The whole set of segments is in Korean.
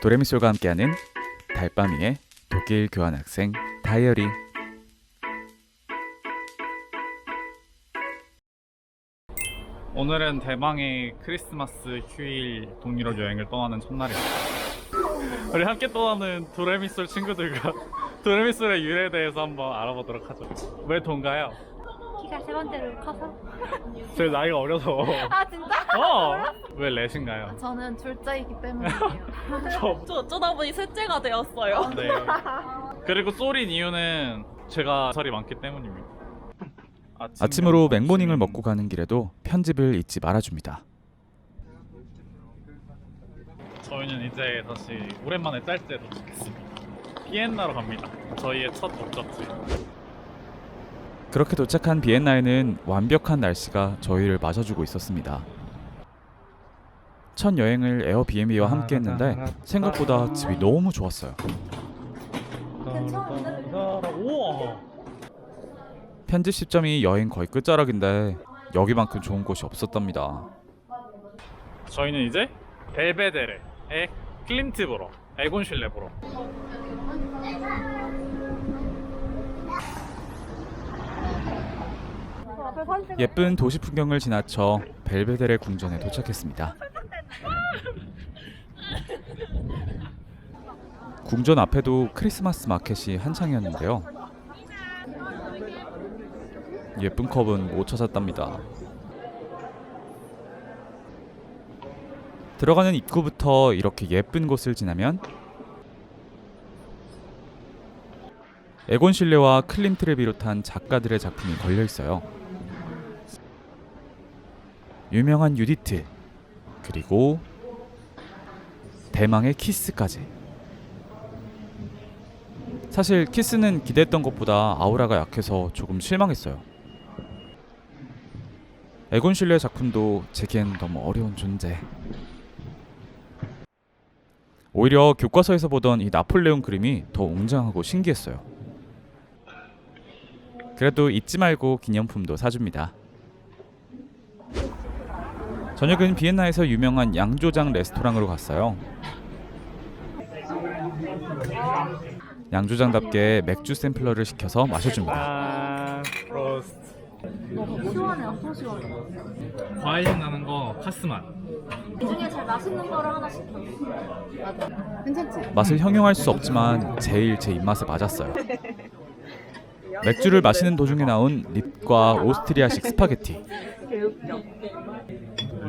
도레미솔과 함께하는 달밤이의 독일 교환학생 다이어리. 오늘은 대망의 크리스마스 휴일 동유럽 여행을 떠나는 첫날입니다. 우리 함께 떠나는 도레미솔 친구들과 도레미솔의 유래에 대해서 한번 알아보도록 하죠. 왜 돈가요? 키가 세 번째로 커서. 제 나이가 어려서. 아 진짜? 왜 렛인가요? 저는 둘째이기 때문이에요. 저 어쩌다 보니 셋째가 되었어요. 네. 그리고 쏠인 이유는 제가 살이 많기 때문입니다. 아침으로 맥모닝을 먹고 가는 길에도 편집을 잊지 말아줍니다. 저희는 이제 다시 오랜만에 짤때 도착했습니다. 비엔나로 갑니다. 저희의 첫 목적지. 그렇게 도착한 비엔나에는 완벽한 날씨가 저희를 맞아주고 있었습니다. 첫 여행을 에어비앤비와 함께 했는데 생각보다 집이 너무 좋았어요. 우와! 편집 시점이 여행 거의 끝자락인데 여기만큼 좋은 곳이 없었답니다. 저희는 이제 벨베데레의 클림트 보러, 에곤실레 보러. 예쁜 도시 풍경을 지나쳐 벨베데레 궁전에 도착했습니다. 궁전 앞에도 크리스마스 마켓이 한창이었는데요. 예쁜 컵은 못 찾았답니다. 들어가는 입구부터 이렇게 예쁜 곳을 지나면 에곤 실레와 클림트를 비롯한 작가들의 작품이 걸려 있어요. 유명한 유디트, 그리고 대망의 키스까지. 사실 키스는 기대했던 것보다 아우라가 약해서 조금 실망했어요. 에곤 실레의 작품도 제겐 너무 어려운 존재. 오히려 교과서에서 보던 이 나폴레옹 그림이 더 웅장하고 신기했어요. 그래도 잊지 말고 기념품도 사줍니다. 저녁은 비엔나에서 유명한 양조장 레스토랑으로 갔어요. 양조장답게 맥주 샘플러를 시켜서 마셔줍니다. 시원해, 엄청 시원해. 과일 나는 거 카스맛. 이 중에 제일 맛있는 거를 하나 시켜. 맞아. 괜찮지? 맛을 형용할 수 없지만 제일 제 입맛에 맞았어요. 맥주를 마시는 도중에 나온 립과 오스트리아식 스파게티.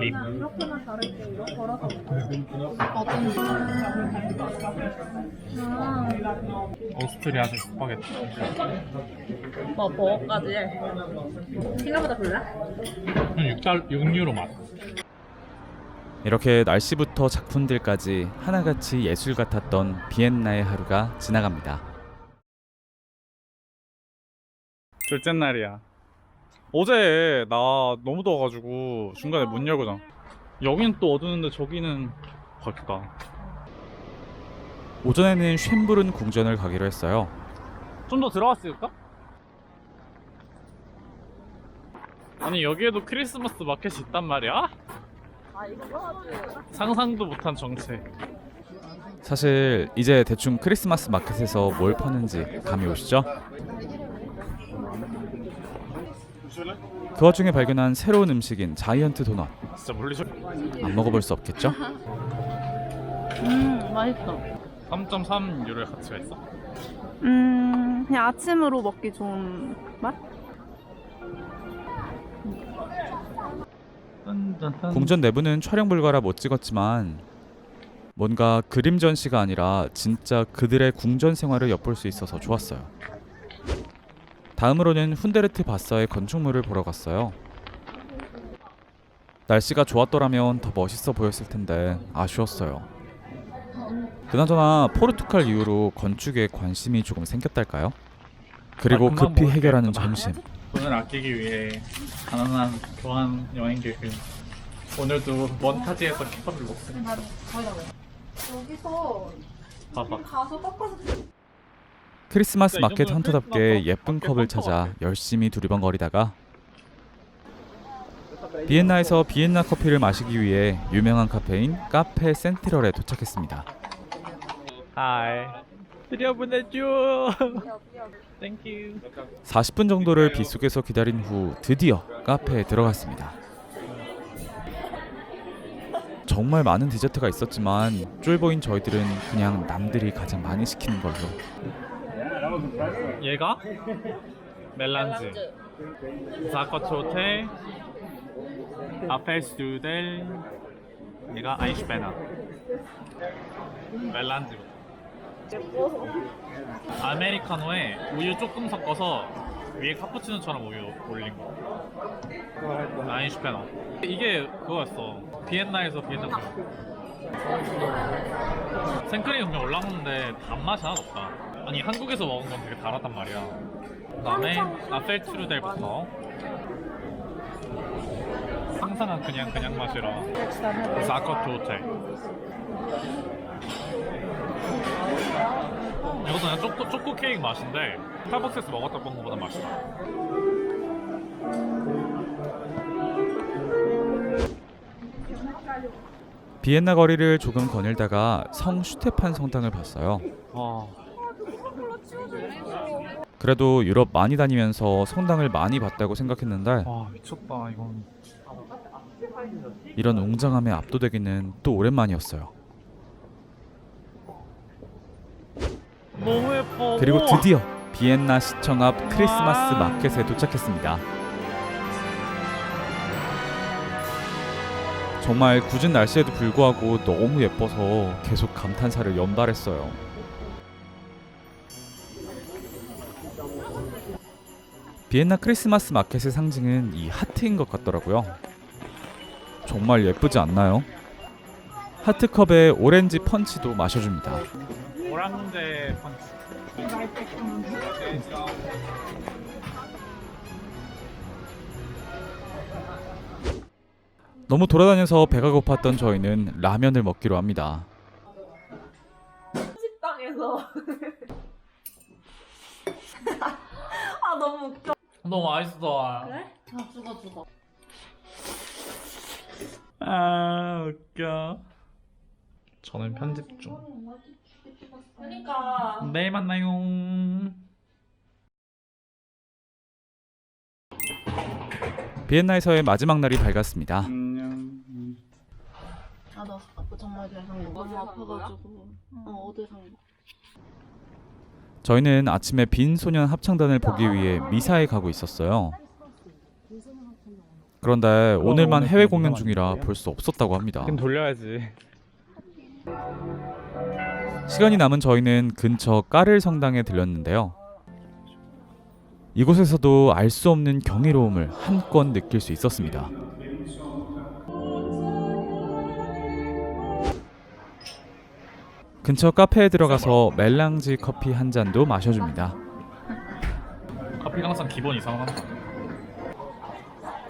립. 이렇게만 다르게 이렇게 걸어서 어떤 오스트리아식 스파게티. 뭐 버거까지. 생각보다 별로야? 6유로 맛. 이렇게 날씨부터 작품들까지 하나같이 예술 같았던 비엔나의 하루가 지나갑니다. 둘째 날이야. 어제 나 너무 더워가지고 중간에 문 열고 자. 여긴 또 어두운데 저기는 밝다. 오전에는 쉔부른 궁전을 가기로 했어요. 좀 더 들어갔을까? 아니 여기에도 크리스마스 마켓이 있단 말이야? 상상도 못한 정책. 사실 이제 대충 크리스마스 마켓에서 뭘 파는지 감이 오시죠? 그 와중에 발견한 새로운 음식인 자이언트 도넛. 진짜 물리죠? 안 먹어볼 수 없겠죠? 맛있어. 3.3유로의 가치가 있어? 그냥 아침으로 먹기 좋은 맛? 궁전 내부는 촬영 불가라 못 찍었지만 뭔가 그림 전시가 아니라 진짜 그들의 궁전 생활을 엿볼 수 있어서 좋았어요. 다음으로는 훈데르트 바사의 건축물을 보러 갔어요. 날씨가 좋았더라면 더 멋있어 보였을 텐데 아쉬웠어요. 그나저나 포르투갈 이후로 건축에 관심이 조금 생겼달까요? 그리고 급히 해결하는 점심. 돈을 아끼기 위해 가난한 교환 여행객은 오늘도 먼타지에서 케밥을 먹습니다. 여기서 봐봐. 가서 꺾어서 크리스마스 마켓 헌터답게 예쁜 컵을 찾아 열심히 두리번거리다가 비엔나에서 비엔나 커피를 마시기 위해 유명한 카페인 카페 센트럴에 도착했습니다. 하이. 들여보내줘. 땡큐. 40분 정도를 빗속에서 기다린 후 드디어 카페에 들어갔습니다. 정말 많은 디저트가 있었지만 쫄보인 저희들은 그냥 남들이 가장 많이 시키는 걸로. 얘가 멜란즈, 사커초테, 아펠스두델, 얘가 아인슈페너. 멜란즈. 아메리카노에 우유 조금 섞어서 위에 카푸치노처럼 우유 올린 거. 아인슈페너. 이게 그거였어. 비엔나에서 비엔나 거. 생크림 분명 올라오는데 단맛이 하나도 없다. 아니 한국에서 먹은 건 되게 달았단 말이야. 그다음에 아펠트루델부터 상상한 그냥 맛이라 사커토테. 이것도 그냥 초코 케이크 맛인데 스타벅스에서 먹었던 것보다 맛있다. 비엔나 거리를 조금 거닐다가 성 슈테판 성당을 봤어요. 그래도 유럽 많이 다니면서 성당을 많이 봤다고 생각했는데 와 미쳤다 이건. 이런 웅장함에 압도되기는 또 오랜만이었어요. 너무 예뻐. 그리고 우와. 드디어 비엔나 시청 앞 크리스마스 마켓에 도착했습니다. 정말 궂은 날씨에도 불구하고 너무 예뻐서 계속 감탄사를 연발했어요. 비엔나 크리스마스 마켓의 상징은 이 하트인 것 같더라고요. 정말 예쁘지 않나요? 하트컵에 오렌지 펀치도 마셔줍니다. 오랑제 펀치. 너무 돌아다녀서 배가 고팠던 저희는 라면을 먹기로 합니다. 식당에서 아 너무 웃겨. 너무 맛있어. 그래? 아 죽어. 아 웃겨. 저는 편집 중. 그러니까 내일 만나요. 비엔나에서의 마지막 날이 밝았습니다. 아나 아빠 정말 대상 너무 아파가지고 어디 상 저희는 아침에 빈 소년 합창단을 보기 위해 미사에 가고 있었어요. 그런데 오늘만 해외 공연 중이라 볼 수 없었다고 합니다. 그럼 돌려야지. 시간이 남은 저희는 근처 까를 성당에 들렸는데요. 이곳에서도 알 수 없는 경이로움을 한껏 느낄 수 있었습니다. 근처 카페에 들어가서 멜랑지 커피 한 잔도 마셔줍니다. 커피가 항상 기본 이상한.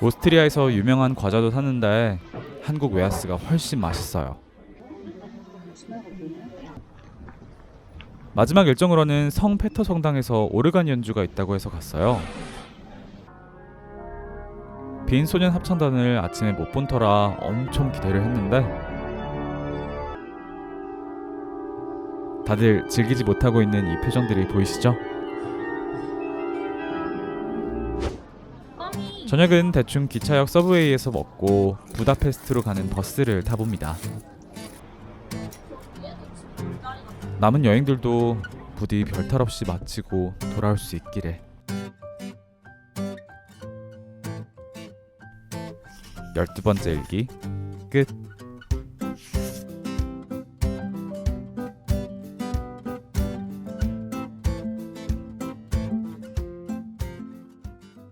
오스트리아에서 유명한 과자도 샀는데 한국 웨하스가 훨씬 맛있어요. 마지막 일정으로는 성 페터 성당에서 오르간 연주가 있다고 해서 갔어요. 빈 소년 합창단을 아침에 못 본 터라 엄청 기대를 했는데 다들 즐기지 못하고 있는 이 표정들이 보이시죠? 저녁은 대충 기차역 서브웨이에서 먹고 부다페스트로 가는 버스를 타봅니다. 남은 여행들도 부디 별탈 없이 마치고 돌아올 수 있기를. 12번째 일기 끝.